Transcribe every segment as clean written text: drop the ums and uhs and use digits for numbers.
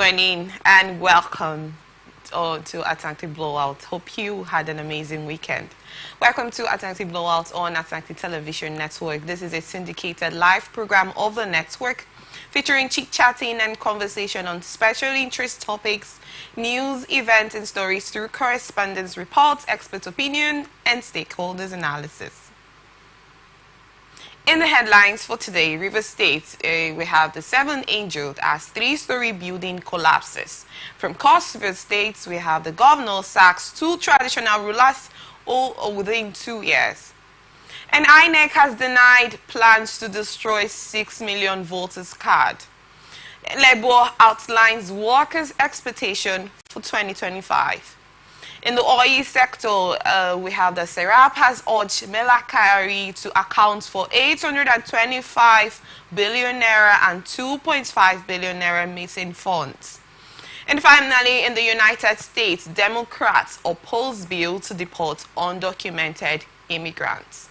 morning and welcome to Atlantic Blowout. Hope you had an amazing weekend. Welcome to Atlantic Blowout on Atlantic Television Network. This is a syndicated live program of the network featuring chit-chatting and conversation on special interest topics, news, events, and stories through correspondence reports, expert opinion, and stakeholders analysis. In the headlines for today, Rivers State, we have the seventh angel as three-story building collapses. From Cross River State, we have the governor sacks 2 traditional rulers all within 2 years. And INEC has denied plans to destroy 6 million voters' card. Labour outlines workers' expectation for 2025. In the oil sector, we have the Serap has urged Melakari to account for 825 billion naira and 2.5 billion naira missing funds. And finally, in the United States, Democrats oppose bill to deport undocumented immigrants.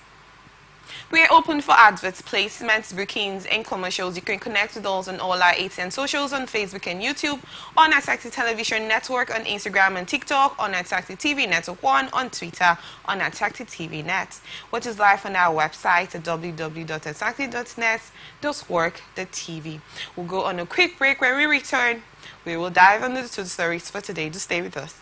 We are open for adverts, placements, bookings, and commercials. You can connect with us on all our ATN socials on Facebook and YouTube, on Atlantic Television Network, on Instagram and TikTok, on Atlantic TV Network 1, on Twitter, on Atlantic TV Net, which is live on our website at www.atlantic.net.work.tv. We'll go on a quick break. When we return, we will dive into the stories for today. Just stay with us.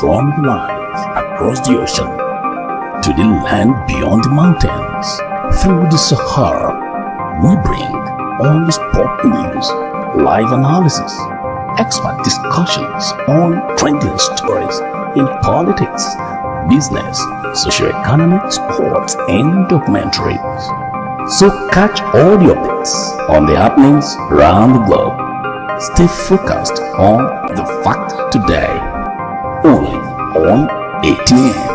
From the lines across the ocean to the land beyond the mountains, through the Sahara, we bring all the sport news, live analysis, expert discussions on trending stories in politics, business, socio-economic, sports, and documentaries. So catch all the updates on the happenings around the globe. Stay focused on the fact today. Only on ATN.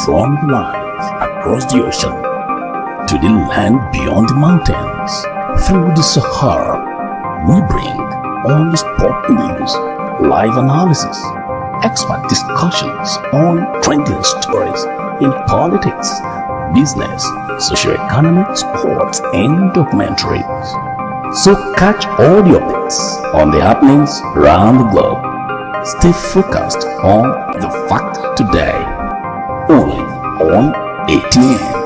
From the lines across the ocean to the land beyond the mountains, through the Sahara, we bring all the sport news, live analysis, expert discussions on trending stories in politics, business, socio-economic, sports, and documentaries. So catch all the updates on the happenings around the globe. Stay focused on the fact today, only on ATN.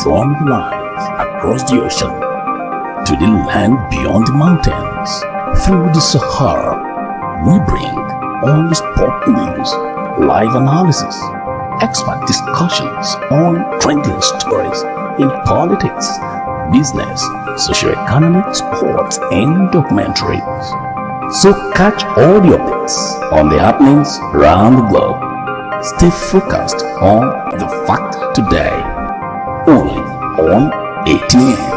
From the lines across the ocean to the land beyond the mountains, through the Sahara, we bring all the sport news, live analysis, expert discussions on trending stories in politics, business, socio-economic, sports, and documentaries. So catch all the updates on the happenings around the globe. Stay focused on the fact today, only on ATN.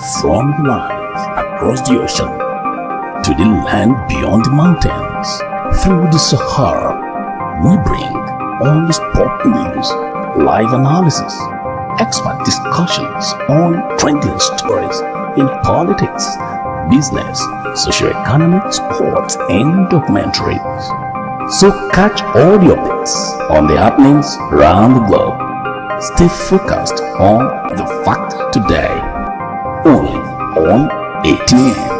from the lines across the ocean to the land beyond the mountains. Through the Sahara, we bring all the sport news, live analysis, expert discussions on trending stories in politics, business, socio-economic, sports, and documentaries. So catch all the updates on the happenings around the globe. Stay focused on the fact today, only on ATM.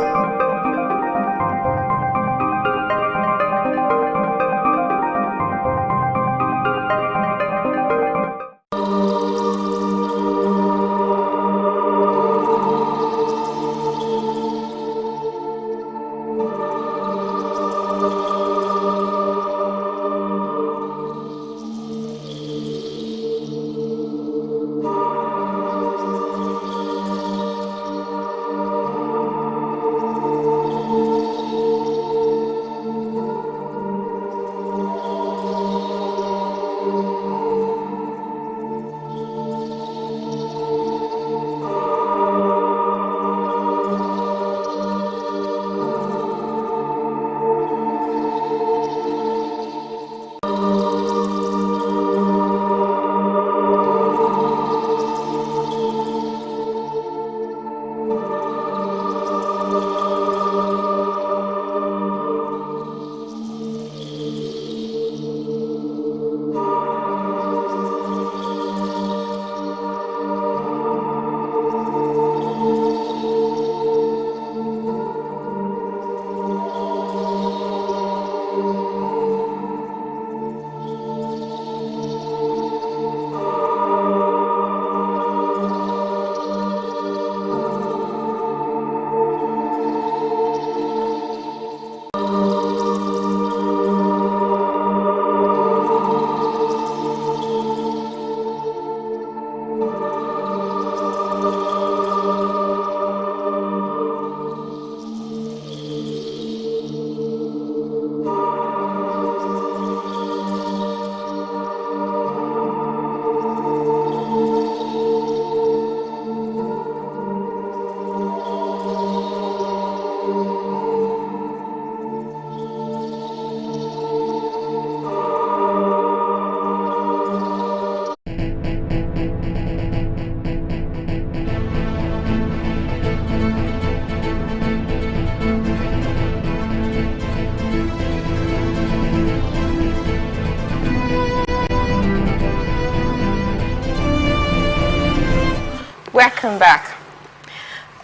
Welcome back.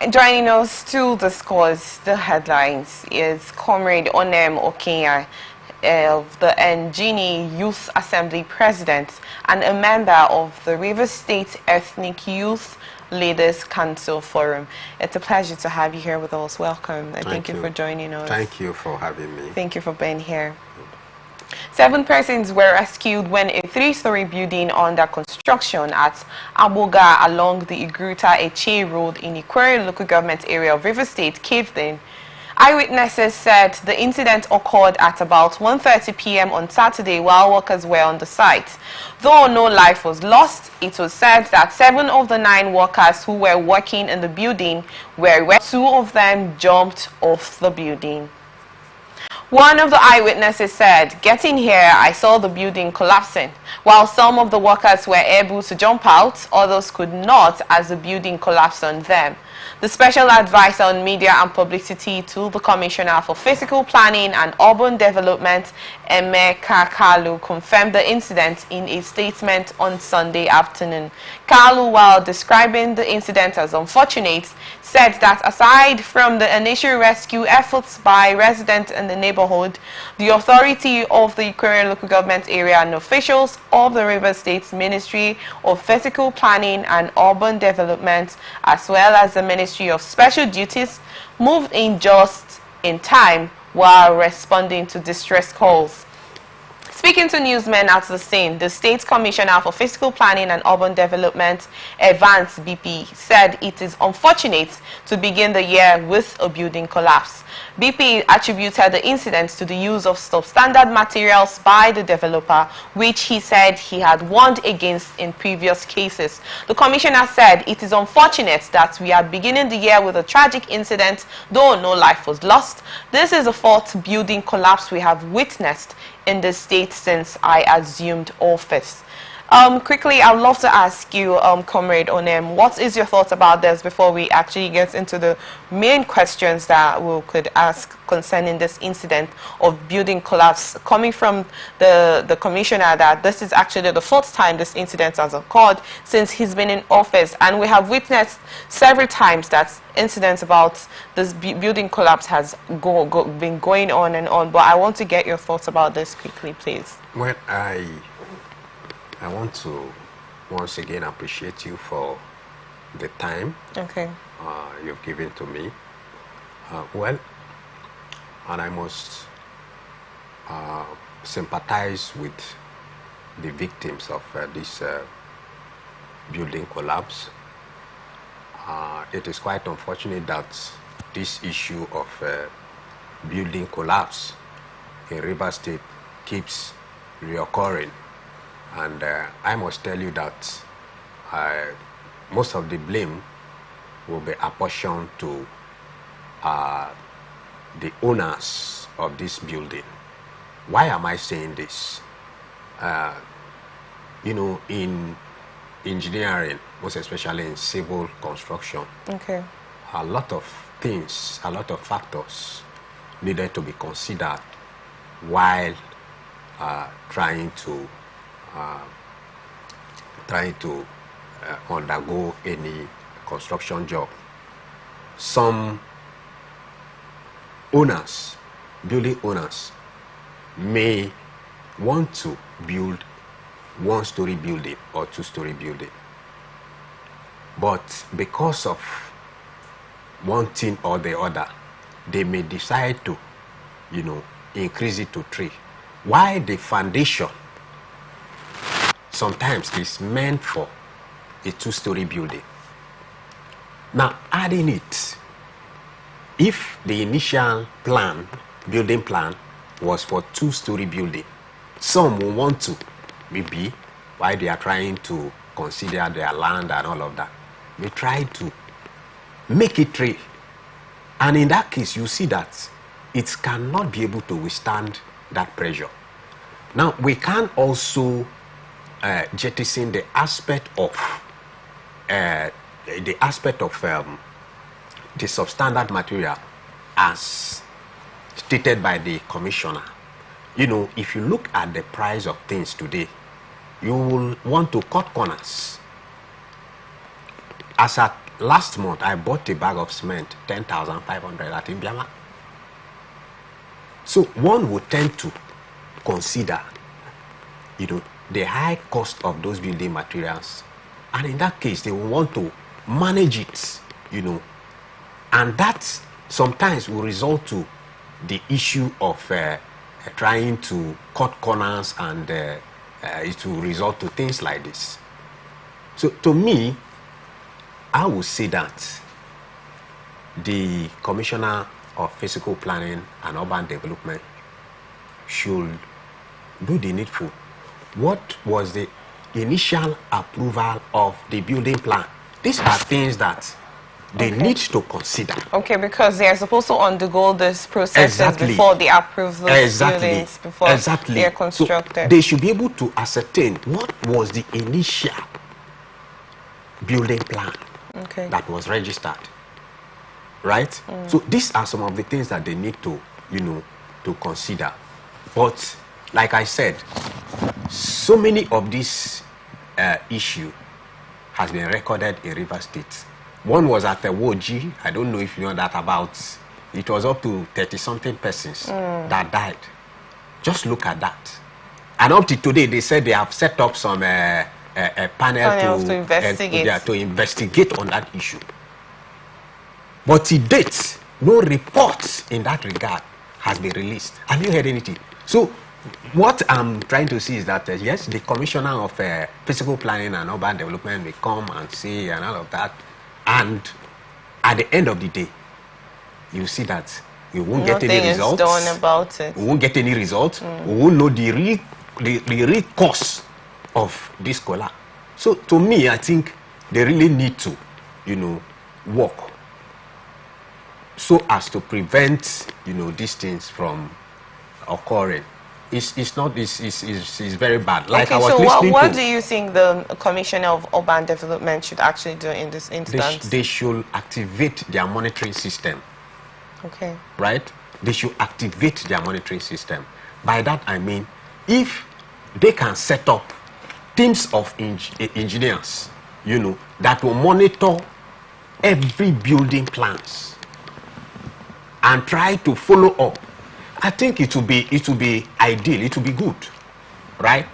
Joining us to discuss the headlines is Comrade Onem Okenya, of the Ngini Youth Assembly President and a member of the Rivers State Ethnic Youth Leaders Council Forum. It's a pleasure to have you here with us. Welcome, and thank you for joining us. Thank you for having me. Thank you for being here. 7 persons were rescued when a 3-story building under construction at Aboga along the Igruta-Eche Road in Ikwere local government area of River State caved in. Eyewitnesses said the incident occurred at about 1:30 p.m. on Saturday while workers were on the site. Though no life was lost, it was said that 7 of the 9 workers who were working in the building were wet. 2 of them jumped off the building. One of the eyewitnesses said, "Getting here, I saw the building collapsing. While some of the workers were able to jump out, others could not as the building collapsed on them." The Special Advisor on Media and Publicity to the Commissioner for Physical Planning and Urban Development, Emeka Kalu, confirmed the incident in a statement on Sunday afternoon. Kalu, while describing the incident as unfortunate, said that aside from the initial rescue efforts by residents in the neighborhood, the authority of the Ikwere local government area and officials of the River State Ministry of Physical Planning and Urban Development, as well as the Ministry of Special Duties, moved in just in time while responding to distress calls. Speaking to newsmen at the scene, the State Commissioner for Physical Planning and Urban Development, Evans BP, said it is unfortunate to begin the year with a building collapse. BP attributed the incident to the use of substandard materials by the developer, which he said he had warned against in previous cases. The Commissioner said it is unfortunate that we are beginning the year with a tragic incident, though no life was lost. This is the fourth building collapse we have witnessed in the state since I assumed office. Quickly, I would love to ask you, Comrade Onem, what is your thoughts about this before we actually get into the main questions that we could ask concerning this incident of building collapse, coming from the Commissioner that this is actually the fourth time this incident has occurred since he's been in office, and we have witnessed several times that incidents about this building collapse has been going on and on, but I want to get your thoughts about this quickly, please. Well, I want to once again appreciate you for the time you've given to me. Well, and I must sympathize with the victims of this building collapse. It is quite unfortunate that this issue of building collapse in Rivers State keeps reoccurring. And I must tell you that most of the blame will be apportioned to the owners of this building. Why am I saying this? You know, in engineering, most especially in civil construction, a lot of things, a lot of factors needed to be considered while trying to undergo any construction job. Some owners, building owners, may want to build one-story building or two-story building, but because of one thing or the other, they may decide to, you know, increase it to 3. Why the foundation sometimes is meant for a 2-story building. Now, adding it, if the initial plan, building plan, was for 2-story building, some will want to, maybe, while they are trying to consider their land and all of that, they try to make it 3. And in that case, you see that it cannot be able to withstand that pressure. Now, we can also jettison the aspect of the substandard material as stated by the Commissioner. You know, if you look at the price of things today, you will want to cut corners. As at last month, I bought a bag of cement, 10,500 at Imbiama. So one would tend to consider, you know, the high cost of those building materials, and in that case they will want to manage it, you know, and that sometimes will result to the issue of trying to cut corners, and it will result to things like this. So to me, I would say that the Commissioner of Physical Planning and Urban Development should do the needful. What was the initial approval of the building plan? These are things that they need to consider. Okay, because they are supposed to undergo this process before they approve those buildings, before they are constructed. So they should be able to ascertain what was the initial building plan that was registered, right? So these are some of the things that they need to, you know, to consider. But like I said, so many of this issue has been recorded in Rivers State. One was at the Woji. I don't know if you know that about. It was up to 30-something persons that died. Just look at that. And up to today, they said they have set up some panel to investigate on that issue. But to date, no report in that regard has been released. Have you heard anything? So what I'm trying to see is that, yes, the commissioner of physical planning and urban development will come and see and all of that. And at the end of the day, you see that we won't get any results. Nothing is done about it. We won't get any results. We won't know the real cause of this collapse. So to me, I think they really need to, work so as to prevent, these things from occurring. It's very bad. Like, okay, I was so listening what to, do you think the Commissioner of Urban Development should actually do in this instance? they should activate their monitoring system. Okay. Right? They should activate their monitoring system. By that I mean, if they can set up teams of engineers, that will monitor every building plans and try to follow up, I think it will be ideal. It will be good, right?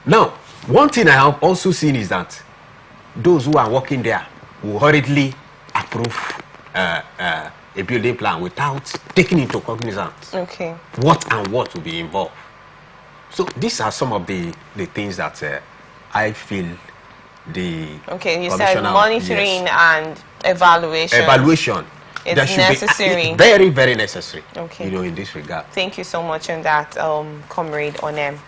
Now, one thing I have also seen is that those who are working there will hurriedly approve a building plan without taking into cognizance what will be involved. So these are some of the things that I feel the you said monitoring and evaluation. It's necessary. Very, very necessary. Okay. In this regard. Thank you so much on that, Comrade Onem.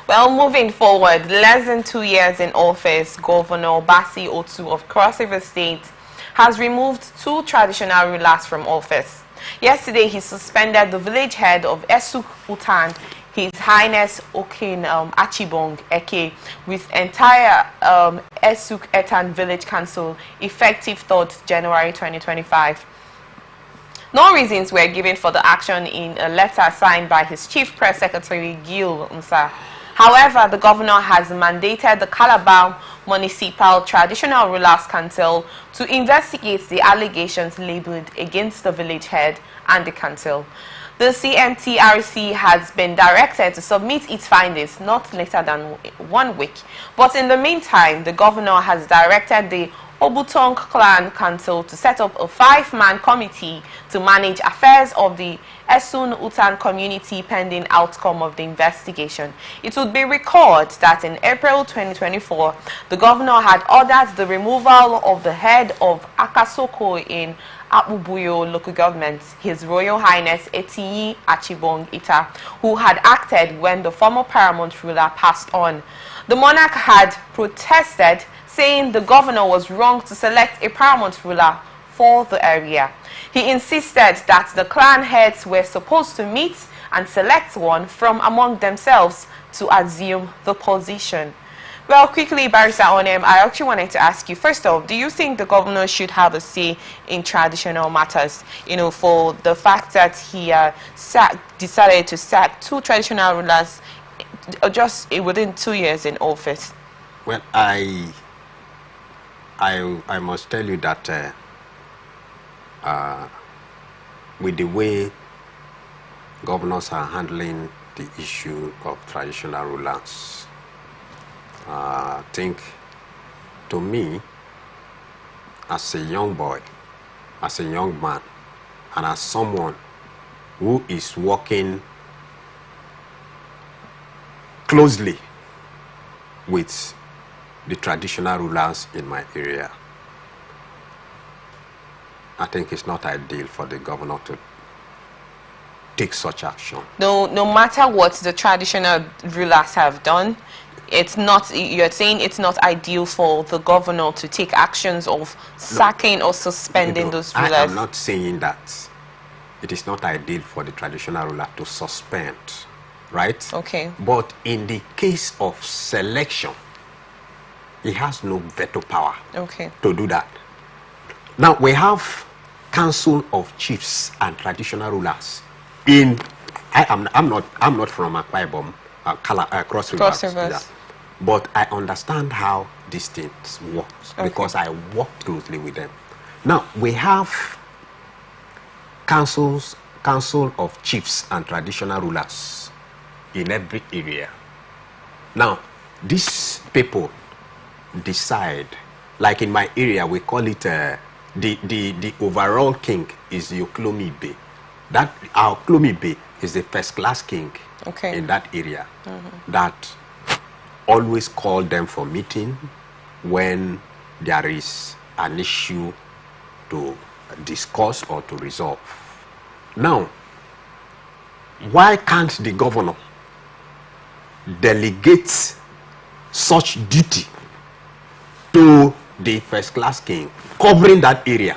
Well, moving forward, less than 2 years in office, Governor Basi Otu of Cross River State has removed 2 traditional rulers from office. Yesterday, he suspended the village head of Esuk Utan, His Highness Okin Achibong Eke, with entire Esuk Etan Village Council effective 3rd January 2025. No reasons were given for the action in a letter signed by his Chief Press Secretary, Gil Msa. However, the governor has mandated the Calabar Municipal Traditional Rulers Council to investigate the allegations labeled against the village head and the council. The CMTRC has been directed to submit its findings not later than 1 week. But in the meantime, the governor has directed the Obutong Clan Council to set up a 5-man committee to manage affairs of the Esun Utan community pending outcome of the investigation. It would be recalled that in April 2024, the governor had ordered the removal of the head of Akasoko in Abubuyo local government, His Royal Highness Etiyi Achibong Ita, who had acted when the former paramount ruler passed on. The monarch had protested, saying the governor was wrong to select a paramount ruler for the area. He insisted that the clan heads were supposed to meet and select one from among themselves to assume the position. Well, quickly, Barrister Onem, I actually wanted to ask you, first off, do you think the governor should have a say in traditional matters, for the fact that he decided to sack 2 traditional rulers just within 2 years in office? Well, I must tell you that with the way governors are handling the issue of traditional rulers, I think, to me, as a young boy, as a young man, and as someone who is working closely with the traditional rulers in my area, I think it's not ideal for the governor to take such action. No matter what the traditional rulers have done, it's not, you're saying it's not ideal for the governor to take actions of sacking or suspending those rulers? I am not saying that it is not ideal for the traditional ruler to suspend, right? Okay. But in the case of selection, he has no veto power to do that. Now, we have Council of Chiefs and Traditional Rulers. I'm not from Akwa Ibom, Cross Rivers. Yeah. But I understand how these things work because I work closely with them. Now, we have Council of Chiefs and Traditional Rulers in every area. Now, these people decide, like in my area, we call it the overall king is the Oklomi Ibe. That our Klomibe is the first class king Okay. in that area that always call them for meeting when there is an issue to discuss or to resolve. Now, why can't the governor delegate such duty to the first class king covering that area,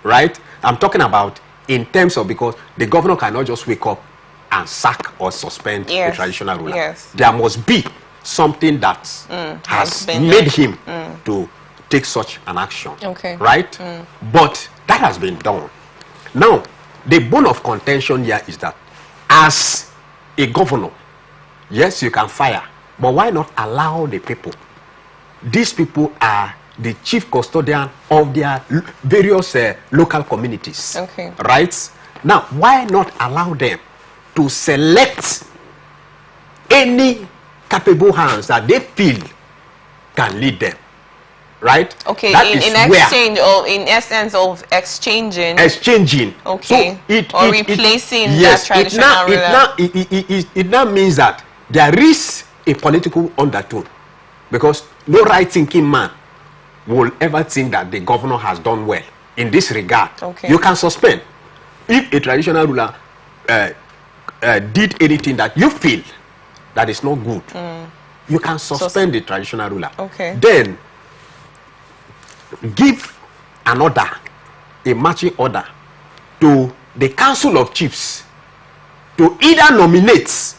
right? I'm talking about in terms of, because the governor cannot just wake up and sack or suspend the traditional ruler. Yes. There must be something that has made him to take such an action, right? But that has been done. Now, the bone of contention here is that as a governor, yes, you can fire, but why not allow the people? These people are the chief custodian of their various local communities, right? Now, why not allow them to select any capable hands that they feel can lead them, right? Okay, that in exchange, or in essence of exchanging. Okay, so or replacing that traditional ruler. It now means that there is a political undertone, because no right-thinking man will ever think that the governor has done well in this regard. Okay. You can suspend. If a traditional ruler did anything that you feel that is not good, you can suspend the traditional ruler. Okay. Then give an order, a marching order, to the council of chiefs to either nominate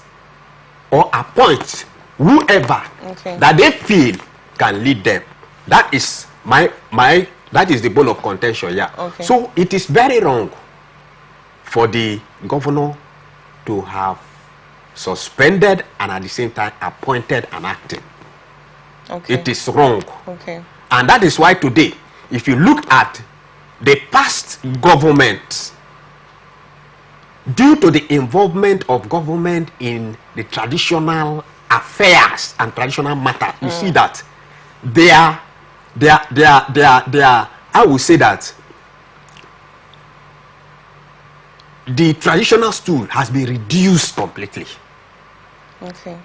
or appoint whoever that they feel can lead them. That is that is the bone of contention. Yeah. Okay. So it is very wrong for the governor to have suspended and at the same time appointed an acting. Okay. It is wrong. Okay. And that is why today, if you look at the past government, due to the involvement of government in the traditional affairs and traditional matter, you see that they are, I would say that the traditional stool has been reduced completely. Okay.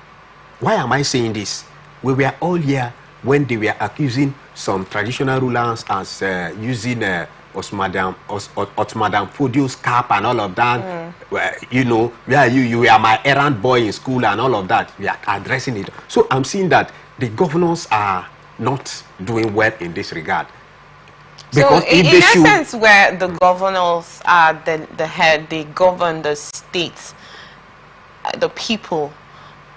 Why am I saying this? We were all here when they were accusing some traditional rulers as using Ottoman Fodio's cap and all of that. You know, you were my errand boy in school and all of that. We are addressing it. So I'm seeing that the governors are not doing well in this regard. Because so in essence, where the governors are the head, they govern the states, the people,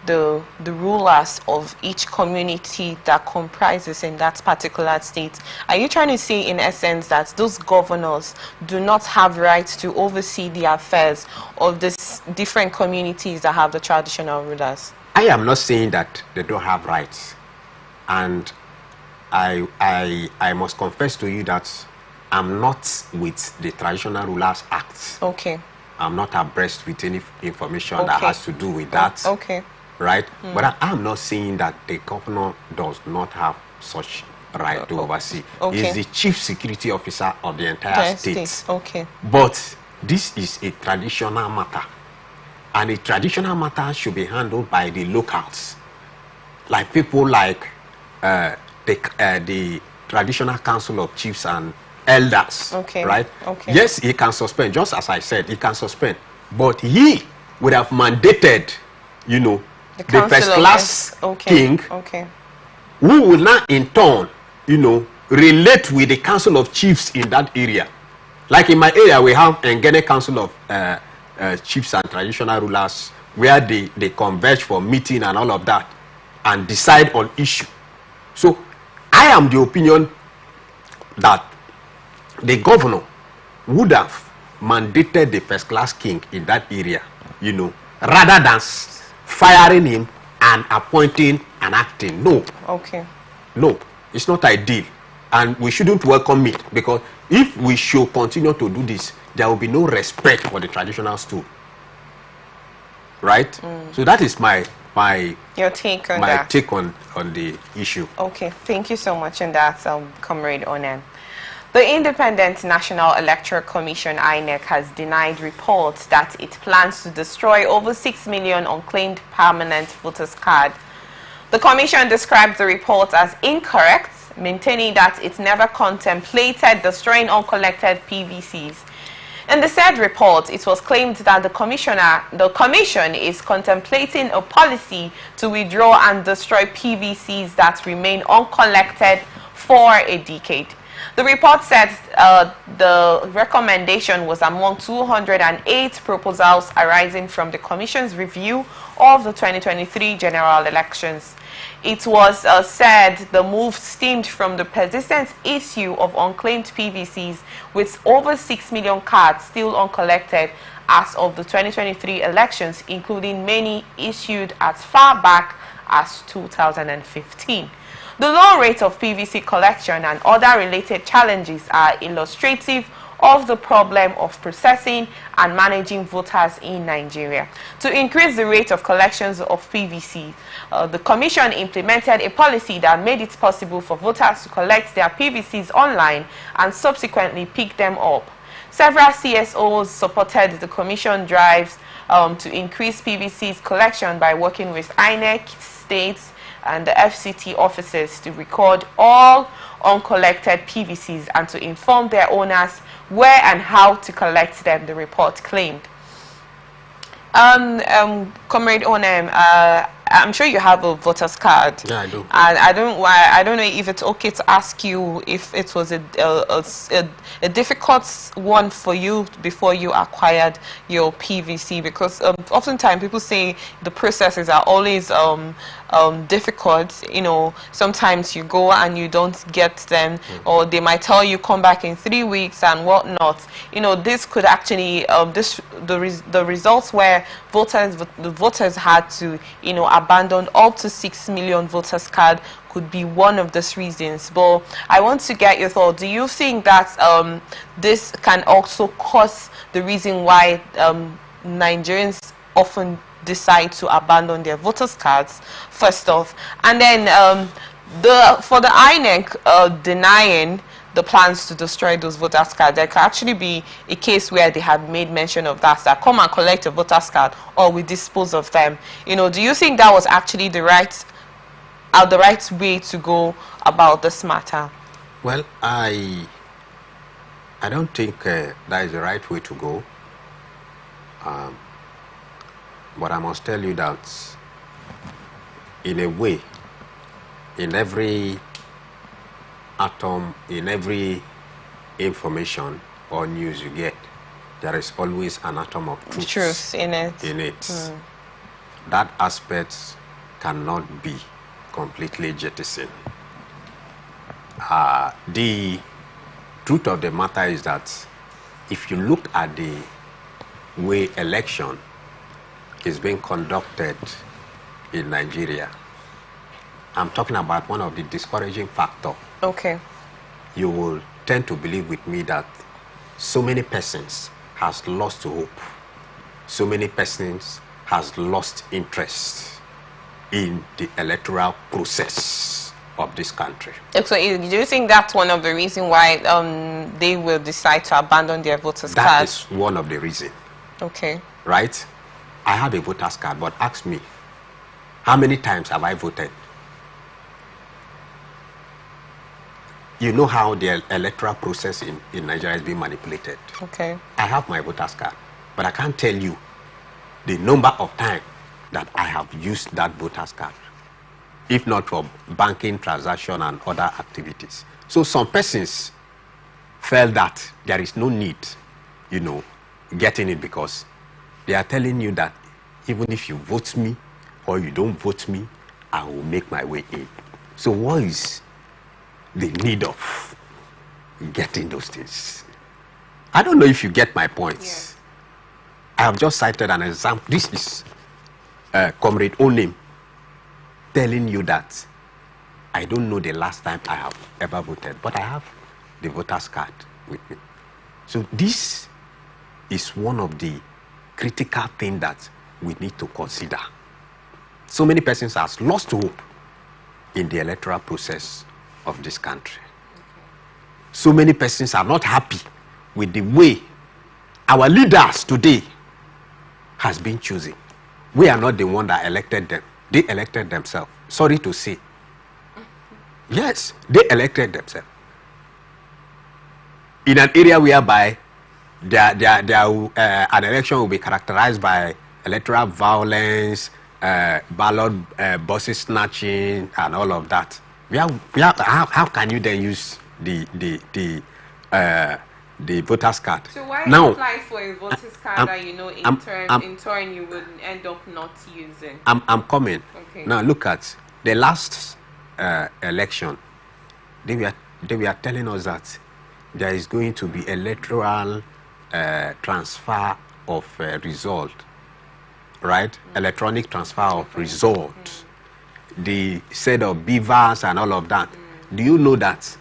the rulers of each community that comprises in that particular state. Are you trying to say in essence that those governors do not have rights to oversee the affairs of these different communities that have the traditional rulers? I am not saying that they don't have rights, and I must confess to you that I'm not with the Traditional Rulers Act. Okay. I'm not abreast with any information that has to do with that. Okay. Right? But I'm not saying that the governor does not have such right to oversee. Okay. He's the chief security officer of the entire state. Okay. But this is a traditional matter. And a traditional matter should be handled by the locals. Like people like the Traditional Council of Chiefs and Elders. Okay. Right? Okay. Yes, he can suspend. Just as I said, he can suspend. But he would have mandated, you know, the first class king, who will now in turn, you know, relate with the council of chiefs in that area. Like in my area, we have Ngene Council of Chiefs and Traditional Rulers, where they converge for meeting and all of that and decide on issue. So I am the opinion that the governor would have mandated the first class king in that area, you know, rather than firing him and appointing an acting. No. Okay. No, it's not ideal. And we shouldn't welcome it, because if we should continue to do this, there will be no respect for the traditional stool. Right? So that is my take on that. take on the issue. Okay, thank you so much on that, Comrade Onan. The Independent National Electoral Commission (INEC) has denied reports that it plans to destroy over 6 million unclaimed permanent voters' cards. The Commission described the report as incorrect, maintaining that it never contemplated destroying uncollected PVCs. In the said report, it was claimed that the Commission is contemplating a policy to withdraw and destroy PVCs that remain uncollected for a decade. The report said the recommendation was among 208 proposals arising from the Commission's review of the 2023 general elections. It was said the move stemmed from the persistent issue of unclaimed PVCs, with over 6 million cards still uncollected as of the 2023 elections, including many issued as far back as 2015. The low rate of PVC collection and other related challenges are illustrative of the problem of processing and managing voters in Nigeria. To increase the rate of collections of PVC, the Commission implemented a policy that made it possible for voters to collect their PVCs online and subsequently pick them up. Several CSOs supported the Commission drives to increase PVC's collection by working with INEC, states, and the FCT officers to record all uncollected PVCs and to inform their owners where and how to collect them, the report claimed. Comrade Onem, I'm sure you have a voter's card. Yeah, I do. And I don't know if it's okay to ask you if it was a difficult one for you before you acquired your PVC, because oftentimes people say the processes are always difficult. You know, sometimes you go and you don't get them, or they might tell you come back in 3 weeks and whatnot. You know, this could actually the results where the voters had to, you know, abandon up to 6 million voters card could be one of those reasons. But I want to get your thought. Do you think that this can also cause the reason why Nigerians often decide to abandon their voters cards, first off? And then for the INEC denying the plans to destroy those voters cards, there could actually be a case where they had made mention of that come and collect a voters card or we dispose of them. You know, do you think that was actually the right way to go about this matter? Well, I don't think that is the right way to go. But I must tell you that in a way, in every atom, in every information or news you get, there is always an atom of truth in it. That aspect cannot be completely jettisoned. The truth of the matter is that if you look at the way election is being conducted in Nigeria, I'm talking about one of the discouraging factors. Okay. You will tend to believe with me that so many persons has lost hope. So many persons has lost interest in the electoral process of this country. So do you think that's one of the reasons why they will decide to abandon their voters card? That is one of the reasons. Okay. Right? I have a voter's card, but ask me, how many times have I voted? You know how the electoral process in Nigeria is being manipulated. Okay. I have my voter's card, but I can't tell you the number of times that I have used that voter's card, if not for banking transaction and other activities. So some persons felt that there is no need, you know, getting it, because they are telling you that even if you vote me or you don't vote me, I will make my way in. So what is the need of getting those things? I don't know if you get my points. Yes. I have just cited an example. This is Comrade Onem telling you that I don't know the last time I have ever voted, but I have the voter's card with me. So this is one of the critical things that we need to consider. So many persons have lost hope in the electoral process of this country. so many persons are not happy with the way our leaders today has been chosen. We are not the one that elected them. They elected themselves. Sorry to say. Yes, they elected themselves. In an area whereby an election will be characterized by electoral violence, ballot buses snatching, and all of that. How can you then use the voters card? So why now apply for a voters card that you know in turn you would end up not using? I'm coming. Okay. Now look at the last election. They were telling us that there is going to be electoral transfer of result, right? Electronic transfer of result. The set of beavers and all of that. Do you know that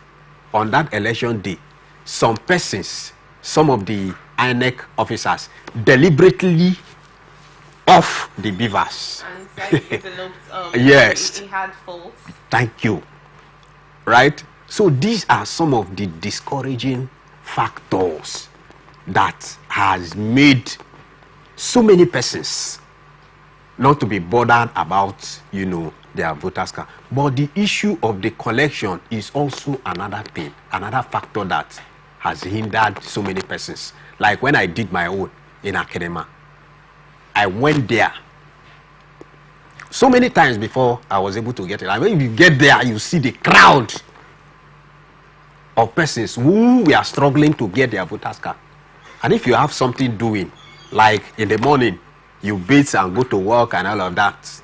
on that election day, some persons, some of the INEC officers, deliberately off the beavers? And said it yes. It had faults. Thank you. Right? So these are some of the discouraging factors that has made so many persons not to be bothered about, their voters card. But the issue of the collection is also another thing, another factor that has hindered so many persons. Like when I did my own in Academa, I went there so many times before I was able to get it. And when you get there, you see the crowd of persons who were struggling to get their voters card. And if you have something doing, like in the morning, you bathe and go to work and all of that,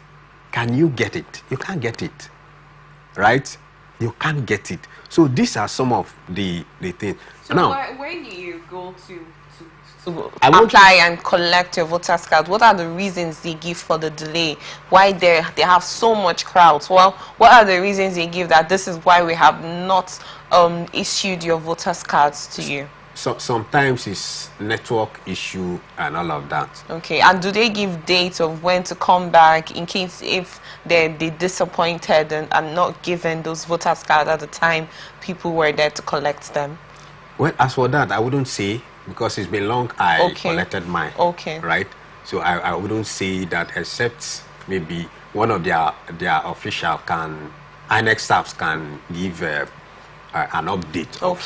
can you get it? You can't get it, right? You can't get it. So these are some of the things. So now, where do you go to apply and collect your voters card? What are the reasons they give for the delay? Why they have so much crowds? Well, what are the reasons they give that this is why we have not issued your voters cards to you? So sometimes it's network issue and all of that. Okay, and do they give dates of when to come back in case if they're disappointed and not given those voters cards at the time people were there to collect them? Well, as for that, I wouldn't say, because it's been long I collected mine. Okay. Right? So I wouldn't say that, except maybe one of their official INEC staffs can give an update of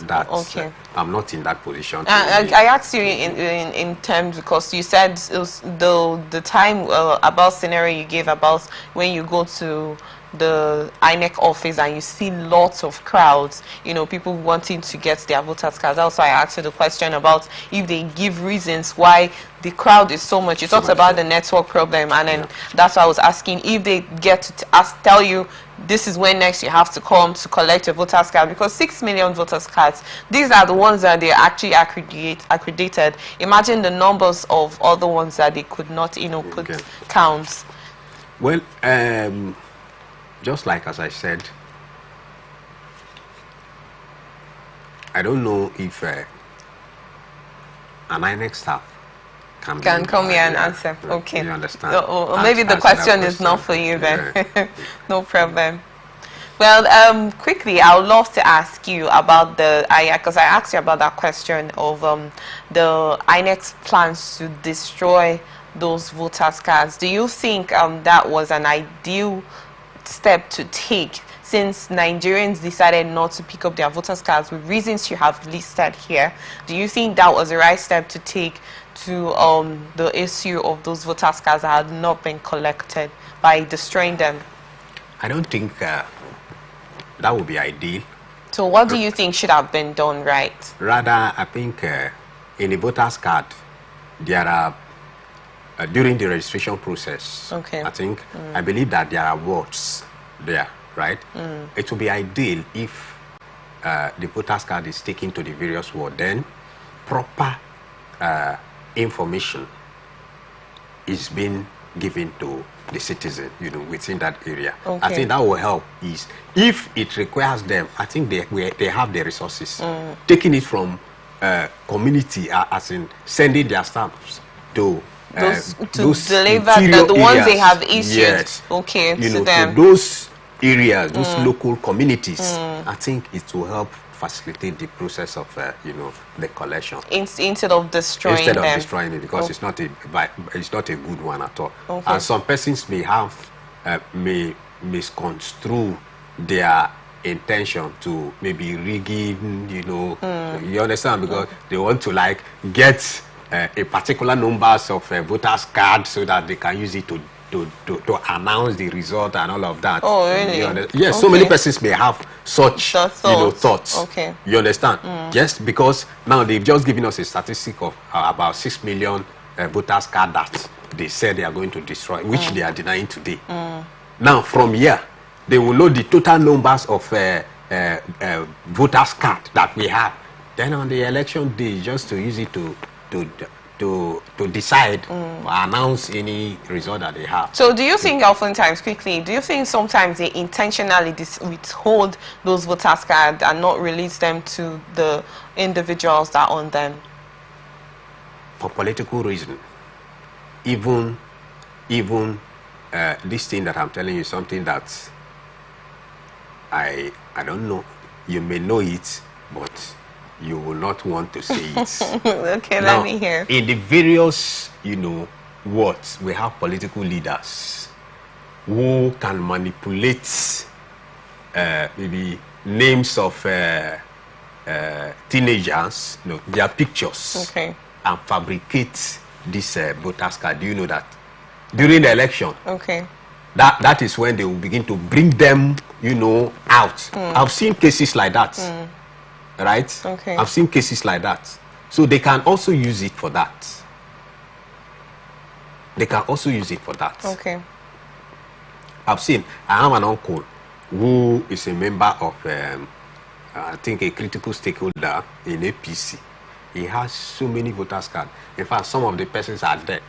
that. Okay. I'm not in that position. I asked you in terms because you said it was the time about scenario you gave about when you go to the INEC office and you see lots of crowds, people wanting to get their voters cards. Also, I asked you the question about if they give reasons why the crowd is so much. You talked about the network problem, and then that's why I was asking if they get to tell you this is when next you have to come to collect your voters card, because 6 million voters cards, these are the ones that they actually accredited. Imagine the numbers of other ones that they could not, put counts. Well, just like as I said, I don't know if an INEC staff can come here and answer. Okay. You understand? Maybe the question is not for you then. Yeah. No problem. Well, quickly, I would love to ask you about because I asked you about that question of the INEC's plans to destroy those voters' cards. Do you think that was an ideal step to take, since Nigerians decided not to pick up their voters cards with reasons you have listed here? Do you think that was the right step to take to the issue of those voters cards that had not been collected by destroying them? I don't think that would be ideal. So what do you think should have been done right? Rather, I think in a voters card there are during the registration process, I think, I believe that there are wards there, right? It would be ideal if the voters card is taken to the various wards, then proper information is being given to the citizen, within that area. I think that will help. Is if it requires them, I think they have the resources. Taking it from community, as in sending their staffs to those deliver the ones they have issued, yes, to them. To those areas, those local communities. I think it will help facilitate the process of, the collection. Instead of destroying them. Destroying it, because it's not a good one at all. Okay. And some persons may have, may misconstrue their intention to maybe rigging, you understand, because they want to like get a particular numbers of voters card so that they can use it to announce the result and all of that. Oh, really? Yes, so many persons may have such thoughts. Okay. You understand? Yes, because now they've just given us a statistic of about 6 million voters card that they said they are going to destroy, which they are denying today. Now, from here, they will know the total numbers of voters card that we have. Then on the election day, just to use it to decide or announce any result that they have. So do you think oftentimes, quickly, do you think sometimes they intentionally withhold those voters cards and not release them to the individuals that own them? For political reason, even this thing that I'm telling you is something that I don't know. You may know it, but you will not want to say it. Okay, now, let me hear. In the various, words, we have political leaders who can manipulate maybe names of teenagers, their pictures, Okay. and fabricate this voters card. Do you know that? During the election, Okay. that is when they will begin to bring them, out. I've seen cases like that. Right? Okay. I've seen cases like that. So they can also use it for that. They can also use it for that. Okay. I have an uncle who is a member of, I think, a critical stakeholder in APC. He has so many voters cards. In fact, some of the persons are dead.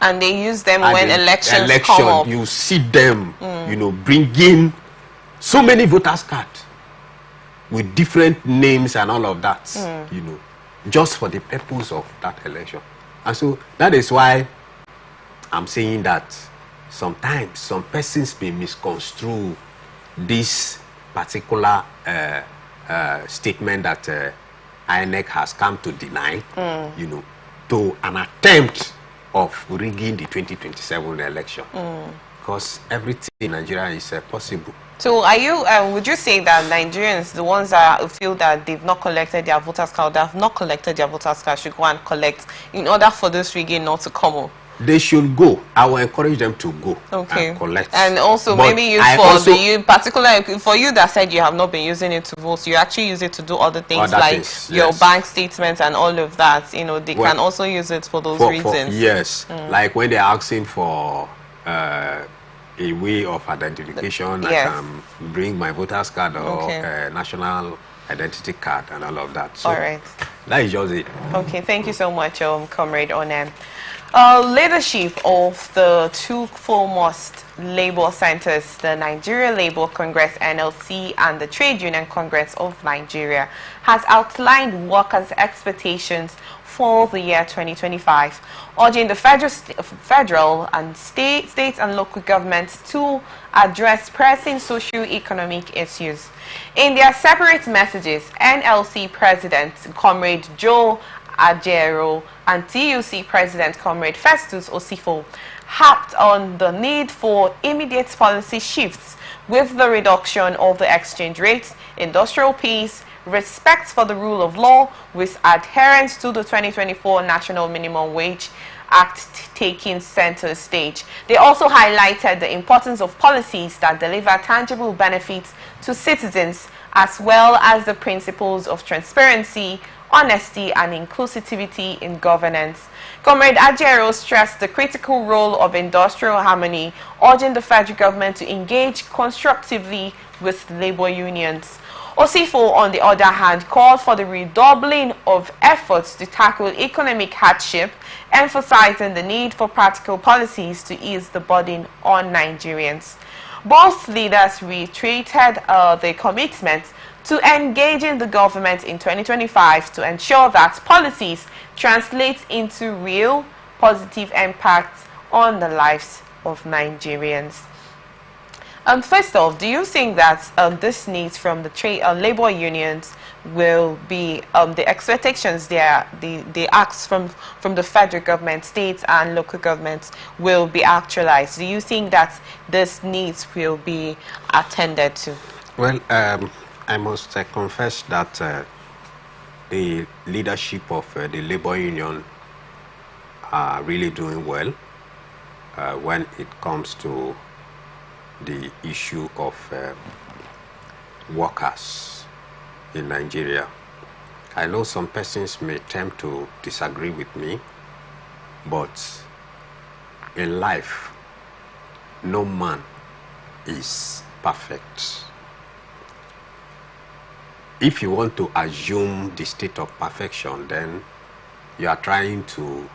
And they use them And when the elections come up. you see them, bringing so many voters cards with different names and all of that, just for the purpose of that election. And so that is why I'm saying that sometimes some persons may misconstrue this particular statement that INEC has come to deny, to an attempt of rigging the 2027 election. Because everything in Nigeria is possible. So are you, would you say that Nigerians, the ones that feel that they've not collected their voters card, that have not collected their voters card, should go and collect in order for this rigging not to come up? They should go. I will encourage them to go and collect. And also But maybe use particularly for you that said you have not been using it to vote, you actually use it to do other things your bank statements and all of that. They can also use it for those reasons. Yes, like when they're asking for a way of identification, yes. I can bring my voter's card or national identity card and all of that. So all right. That is just it. Okay, thank you so much, Comrade Onem. Leadership of the two foremost labor centers, the Nigeria Labour Congress (NLC) and the Trade Union Congress of Nigeria, has outlined workers' expectations for the year 2025, urging the federal and state and local governments to address pressing socio-economic issues. In their separate messages, NLC President Comrade Joe Ajero and TUC President Comrade Festus Osifo harped on the need for immediate policy shifts with the reduction of the exchange rate, industrial peace, respect for the rule of law, with adherence to the 2024 National Minimum Wage Act taking center stage. They also highlighted the importance of policies that deliver tangible benefits to citizens, as well as the principles of transparency, honesty and inclusivity in governance. Comrade Ajero stressed the critical role of industrial harmony, urging the federal government to engage constructively with labor unions. Osifo, on the other hand, called for the redoubling of efforts to tackle economic hardship, emphasizing the need for practical policies to ease the burden on Nigerians. Both leaders reiterated their commitment to engaging the government in 2025 to ensure that policies translate into real positive impacts on the lives of Nigerians. First off, do you think that this needs from the labor unions will be the expectations they ask from the federal government, states and local governments will be actualized? Do you think that this needs will be attended to? Well, I must confess that the leadership of the labor union are really doing well when it comes to the issue of workers in Nigeria. I know some persons may attempt to disagree with me, but in life, no man is perfect. If you want to assume the state of perfection, then you are trying to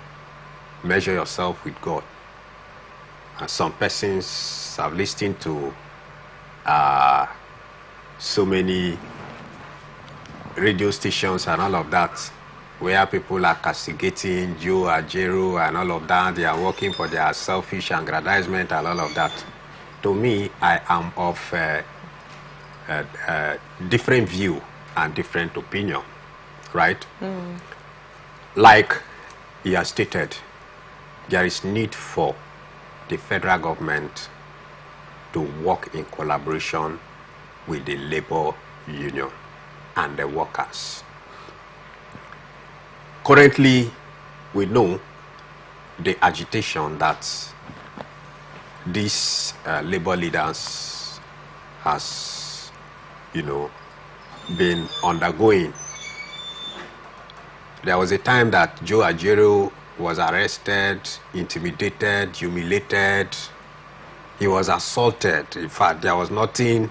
measure yourself with God. Some persons have listened to so many radio stations and all of that, where people are castigating Joe Ajero and all of that. They are working for their selfish aggrandizement and all of that. To me, I am of a different view and different opinion, right? Like he has stated, there is need for the federal government to work in collaboration with the labor union and the workers. Currently, we know the agitation that these labor leaders has, been undergoing. There was a time that Joe Ajero was arrested, intimidated, humiliated. He was assaulted. In fact, there was nothing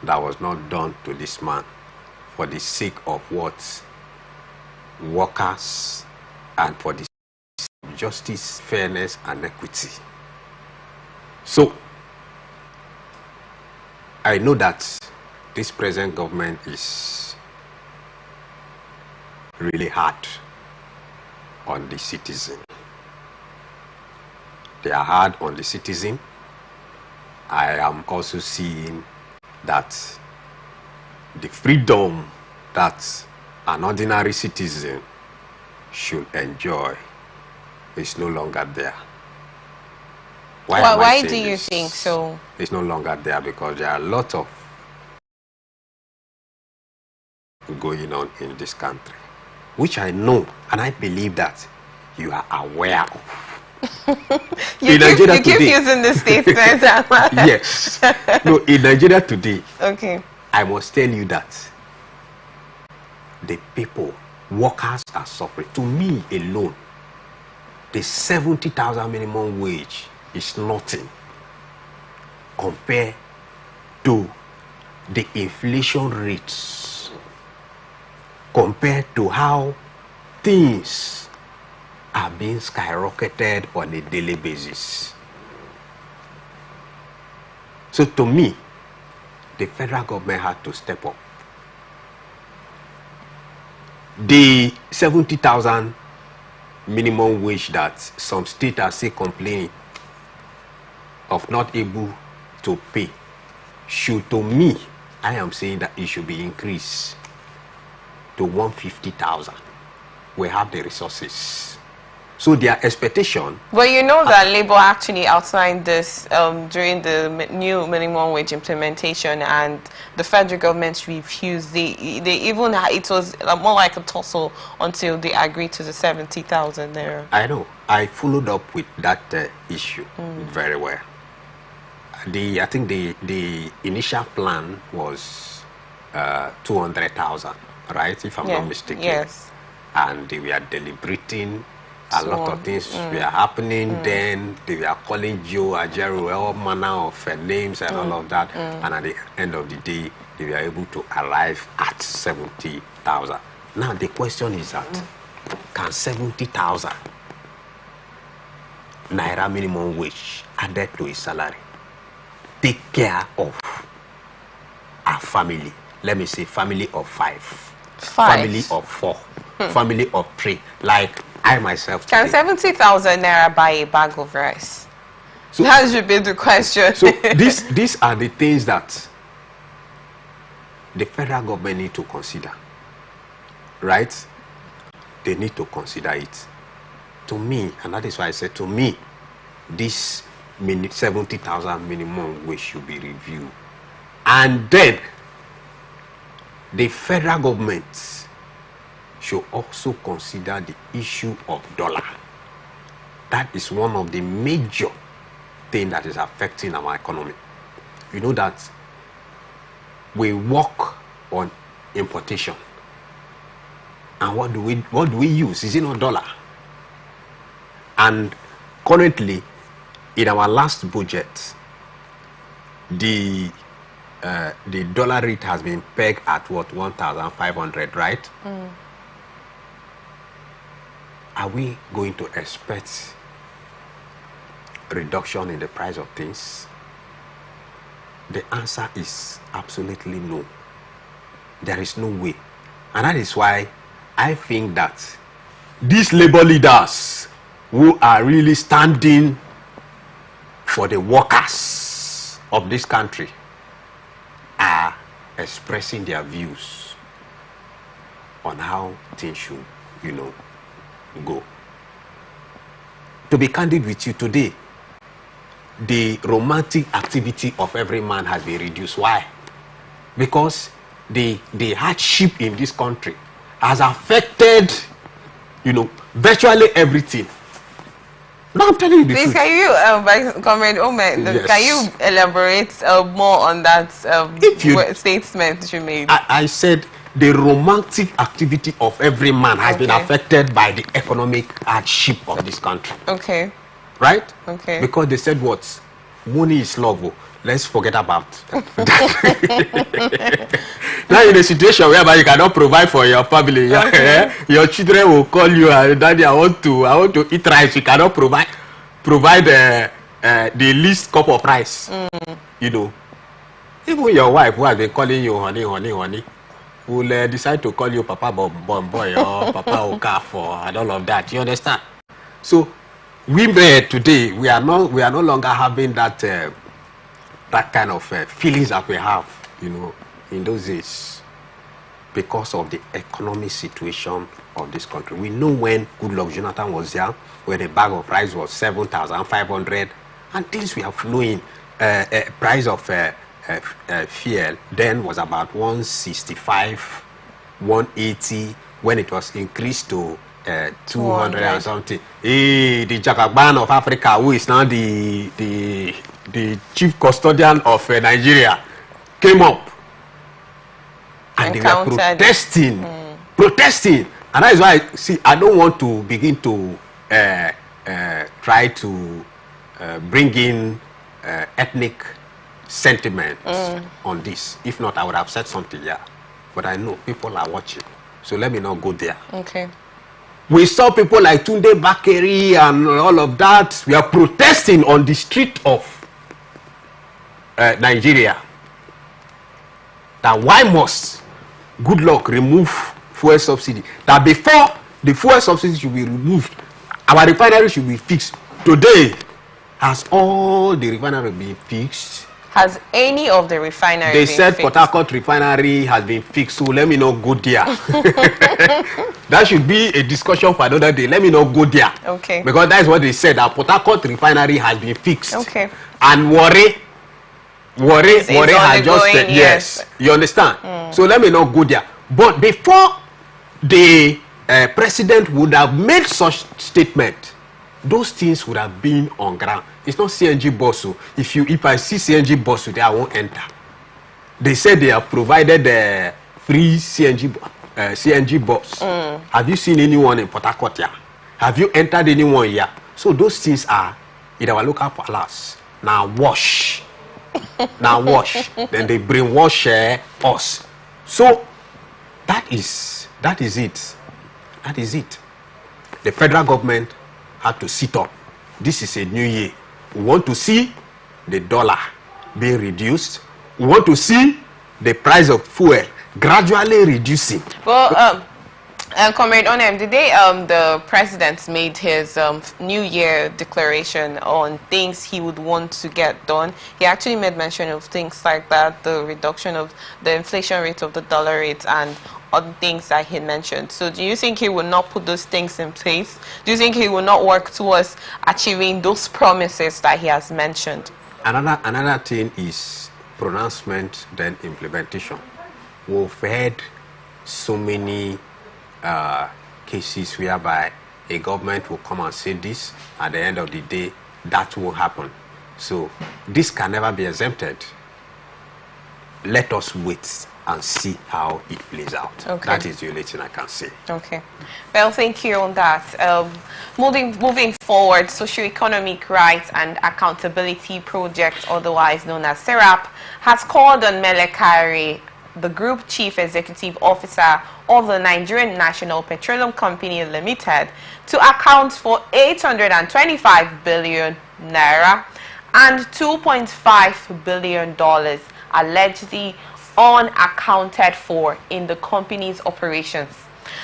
that was not done to this man for the sake of what? Workers, and for the sake of justice, fairness, and equity. So, I know that this present government is really hard on the citizen. They are hard on the citizen. I am also seeing that the freedom that an ordinary citizen should enjoy is no longer there. Why do you think so? It's no longer there because there are a lot of going on in this country, which I know and I believe that you are aware of. you keep using this statement. Yes. No, in Nigeria today, okay, I must tell you that the people, workers are suffering. To me alone, the 70,000 minimum wage is nothing compared to the inflation rates, compared to how things are being skyrocketed on a daily basis. So to me, the federal government had to step up. The 70,000 minimum wage that some states are still complaining of not able to pay should, to me, I am saying that it should be increased to 150,000. We have the resources. So their expectation. Well, you know that Labour actually outlined this during the new minimum wage implementation, and the federal government refused. They even it was more like a tussle until they agreed to the 70,000 there. I know. I followed up with that issue very well. I think the initial plan was 200,000, right? If I'm not mistaken. Yes. And they were deliberating. A lot of things were happening. Then they were calling Joe Ajero, all manner of names and all of that. And at the end of the day, they were able to arrive at 70,000. Now the question is that can 70,000 naira minimum wage added to his salary take care of a family? Let me say family of five. Family of four, family of three. Like I myself. Can 70,000 naira buy a bag of rice? So that should be the question. So these are the things that the federal government need to consider, right? They need to consider it. To me, and that is why I said to me, this 70,000 minimum wage should be reviewed. And then the federal government should also consider the issue of dollar. That is one of the major things that is affecting our economy. You know that we work on importation. And what do we use? Is it not dollar? And currently, in our last budget, the dollar rate has been pegged at what, 1,500, right? Are we going to expect reduction in the price of things? The answer is absolutely no. There is no way. And that is why I think that these labor leaders who are really standing for the workers of this country are expressing their views on how things should, go. To be candid with you today, the romantic activity of every man has been reduced. Why? Because the hardship in this country has affected, virtually everything. No, I'm telling you the Please, truth. can you, Comrade Omer, Yes. can you elaborate more on that statement you made? I said the romantic activity of every man has been Okay. affected by the economic hardship of this country. Okay. Right? Okay. Because they said what? Money is love. Oh. Let's forget about now in a situation whereby you cannot provide for your family, Okay. your children will call you and daddy, I want to eat rice. You cannot provide the least cup of rice. Even your wife who has been calling you honey will decide to call you papa bon boy or papa okafor and all of that. You understand? So women today, we are no longer having that kind of feelings that we have, in those days, because of the economic situation of this country. We know when Goodluck Jonathan was there, where the bag of rice was 7,500, and things were flowing. Price of fuel then was about 165, 180, when it was increased to 200 and something. The Jagaban of Africa, who is now the chief custodian of Nigeria, came up and they were protesting, and that is why I don't want to begin to try to bring in ethnic sentiments on this. If not, I would have said something here. But I know people are watching, so let me not go there. Okay. We saw people like Tunde Bakeri and all of that. We are protesting on the street of Nigeria. That why must Goodluck remove fuel subsidy? That before the fuel subsidy should be removed, our refinery should be fixed. Today, has all the refinery been fixed? Has any of the refineries They been said fixed? Port Harcourt refinery has been fixed, so let me not go there. That should be a discussion for another day. Let me not go there. Okay. Because that is what they said, that Port Harcourt refinery has been fixed. Okay. And Warri has just said, yes. You understand? So let me not go there. But before the president would have made such statement, those things would have been on ground. It's not CNG bus. So if I see CNG bus today, I won't enter. They said they have provided the free CNG bus. Have you seen anyone in Port Harcourt here? Have you entered anyone here? So those things are in our local palace. Now wash. Now wash. Then they brainwash us. So that is it. That is it. The federal government had to sit up. This is a new year. We want to see the dollar being reduced. We want to see the price of fuel gradually reducing. Well, Comrade Onem, the day the president made his New Year declaration on things he would want to get done, he actually made mention of things like that, the reduction of the inflation rate of the dollar rate and other things that he mentioned. So do you think he will not put those things in place? Do you think he will not work towards achieving those promises that he has mentioned? Another thing is pronouncement, then implementation. We've had so many cases whereby a government will come and say this, at the end of the day, that will happen. So this can never be exempted. Let us wait and see how it plays out. Okay. That is the only thing I can say. Okay. Well, thank you on that. Moving forward, Socioeconomic Rights and Accountability Project, otherwise known as SERAP, has called on Mele Kyari, the Group Chief Executive Officer of the Nigerian National Petroleum Company Limited, to account for 825 billion naira and $2.5 billion allegedly unaccounted for in the company's operations.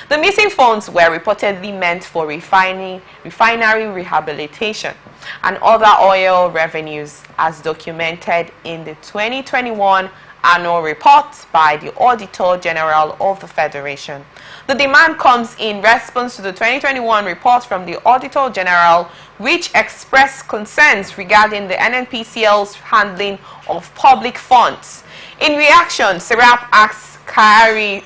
The missing funds were reportedly meant for refinery rehabilitation and other oil revenues, as documented in the 2021 annual report by the Auditor General of the Federation. The demand comes in response to the 2021 report from the Auditor General, which expressed concerns regarding the NNPCL's handling of public funds. In reaction, SERAP asked Kyari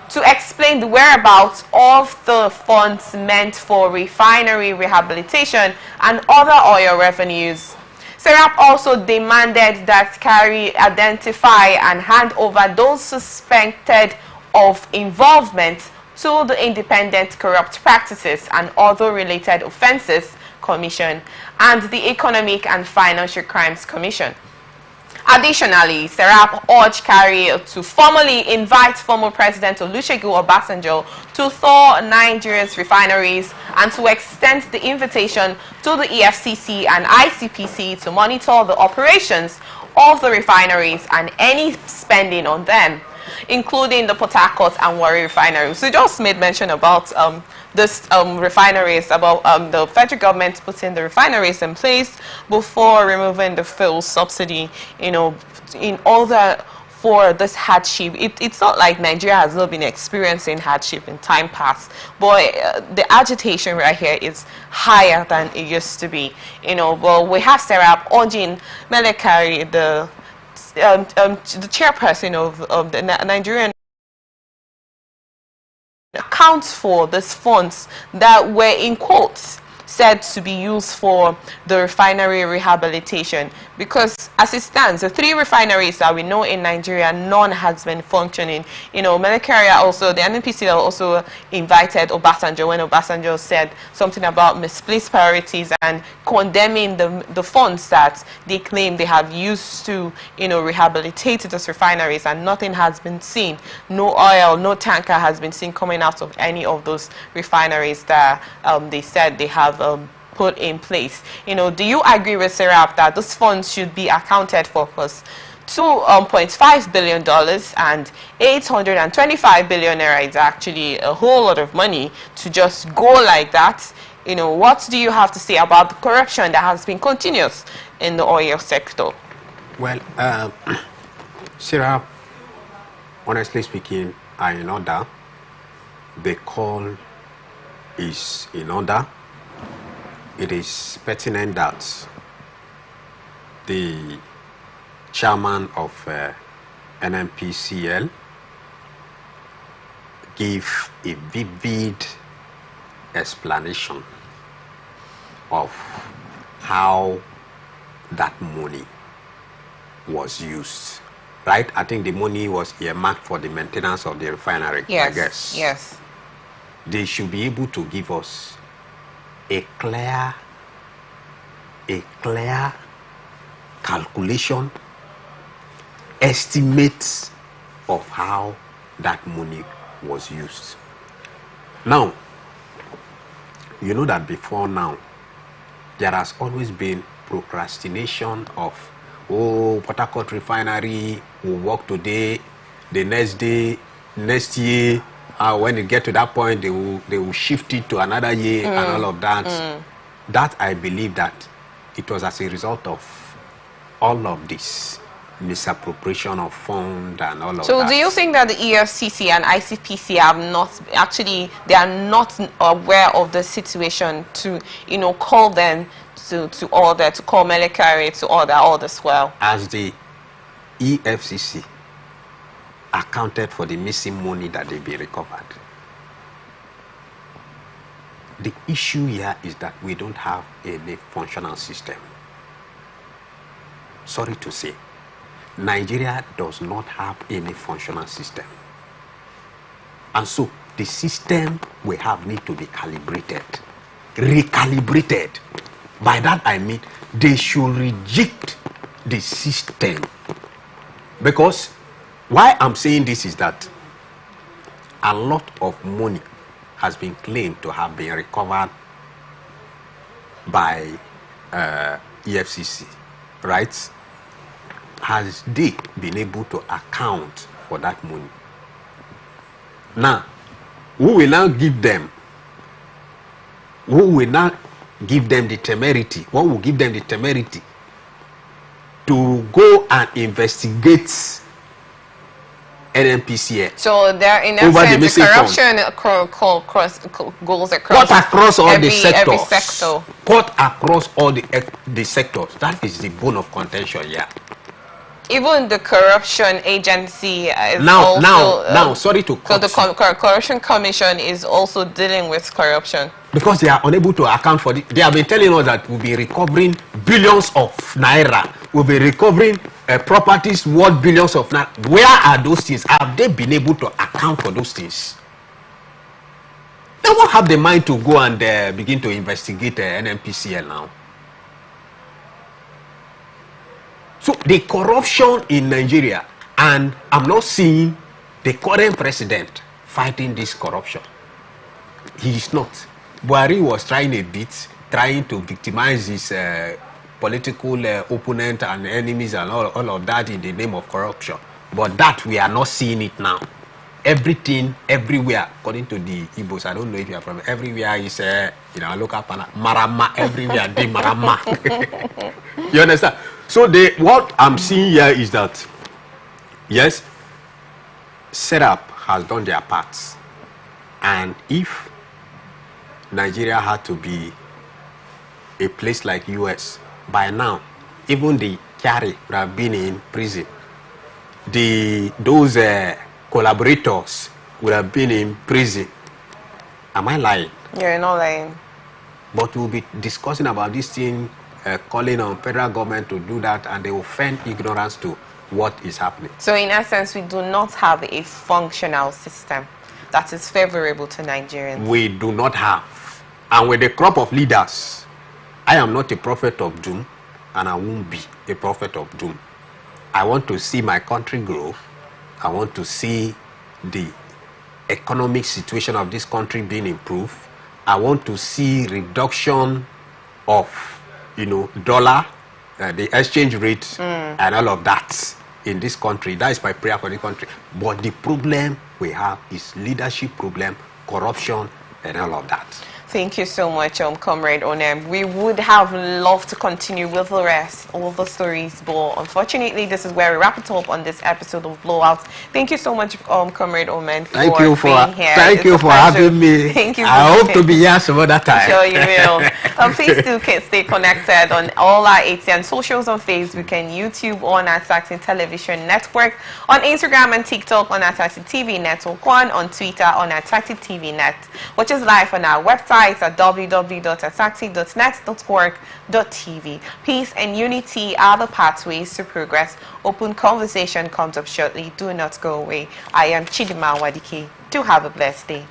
to explain the whereabouts of the funds meant for refinery rehabilitation and other oil revenues. SERAP also demanded that Kyari identify and hand over those suspected of involvement to the Independent Corrupt Practices and Other Related Offences Commission and the Economic and Financial Crimes Commission. Additionally, SERAP urged Kyari to formally invite former President Olusegun Obasanjo to tour Nigeria's refineries and to extend the invitation to the EFCC and ICPC to monitor the operations of the refineries and any spending on them, including the Port Harcourt and Warri refineries. So just made mention about this refineries, about the federal government putting the refineries in place before removing the fuel subsidy, in order for this hardship. It's not like Nigeria has not been experiencing hardship in time past, but the agitation right here is higher than it used to be. Well, we have SERAP urging Mele Kyari, the chairperson of the Nigerian, accounts for these funds that were, in quotes, said to be used for the refinery rehabilitation, because as it stands, the 3 refineries that we know in Nigeria, none has been functioning. Mele Kyari also, the NNPCL also invited Obasanjo when Obasanjo said something about misplaced priorities and condemning the funds that they claim they have used to, rehabilitate those refineries, and nothing has been seen. No oil, no tanker has been seen coming out of any of those refineries that they said they have put in place. Do you agree with SERAP that those funds should be accounted for? Because $2.5 billion and 825 billion naira is actually a whole lot of money to just go like that. What do you have to say about the corruption that has been continuous in the oil sector? Well, SERAP, honestly speaking, are in order. The call is in order. It is pertinent that the chairman of NNPCL give a vivid explanation of how that money was used. Right? I think the money was earmarked for the maintenance of the refinery, yes, I guess. Yes. They should be able to give us a clear calculation, estimates of how that money was used. Now, you know that before now, there has always been procrastination of, Port Harcourt refinery will work today, the next day, next year, when it get to that point, they will shift it to another year and all of that. That I believe that it was as a result of all of this misappropriation of fund and all of that. So do you think that the EFCC and ICPC have not actually, they are not aware of the situation to, you know, call them to order, to call Melekari to order all this well? As the EFCC accounted for the missing money that they be recovered. The issue here is that we don't have any functional system. Sorry to say, Nigeria does not have any functional system. And so the system we have need to be calibrated, recalibrated. By that I mean they should reject the system. Because why I'm saying this is that a lot of money has been claimed to have been recovered by EFCC, right? Has they been able to account for that money? Now, who will now give them? Who will now give them the temerity? What will give them the temerity to go and investigate NNPCL? So there, in essence, the corruption goes across. Cut across all the sectors. Every sector. Cut across all the sectors. That is the bone of contention here. Even the corruption agency is now, sorry to cut. So the corruption commission is also dealing with corruption. Because they are unable to account for it. They have been telling us that we'll be recovering billions of naira. We'll be recovering properties worth billions of naira. Where are those things? Have they been able to account for those things? They won't have the mind to go and begin to investigate NNPCL now. So the corruption in Nigeria, and I'm not seeing the current president fighting this corruption. He is not. Buhari was trying a bit, trying to victimize his political opponent and enemies and all of that in the name of corruption. But that we are not seeing it now. Everything, everywhere, according to the Igbos, I don't know if you are from everywhere is local marama, everywhere they marama. You understand? So what I'm seeing here is that, yes, setup has done their parts. And if Nigeria had to be a place like US, by now, even the Kyari would have been in prison. Those collaborators would have been in prison. Am I lying? You're not lying. But we'll be discussing about this thing, calling on federal government to do that, and they will feign ignorance to what is happening. So in essence, we do not have a functional system that is favorable to Nigerians. We do not have. And with the crop of leaders, I am not a prophet of doom, and I won't be a prophet of doom. I want to see my country grow. I want to see the economic situation of this country being improved. I want to see reduction of, dollar, the exchange rate, and all of that in this country. That is my prayer for the country. But the problem we have is leadership problem, corruption, and all of that. Thank you so much, Comrade Onem. We would have loved to continue with the rest, all the stories, but unfortunately, this is where we wrap it up on this episode of Blowout. Thank you so much, Comrade Omen, for being here. Thank you for having me. Thank you. I hope to be here some other time. Sure you will. Please do stay connected on all our ATN socials on Facebook and YouTube on Attracting Television Network, on Instagram and TikTok on Attracting TV Network 1, on Twitter on Attracting TV Net. Watch us live on our website at www.attractive.net.org.tv. Peace and unity are the pathways to progress. Open conversation comes up shortly. Do not go away. I am Chidima Wadike. Do have a blessed day.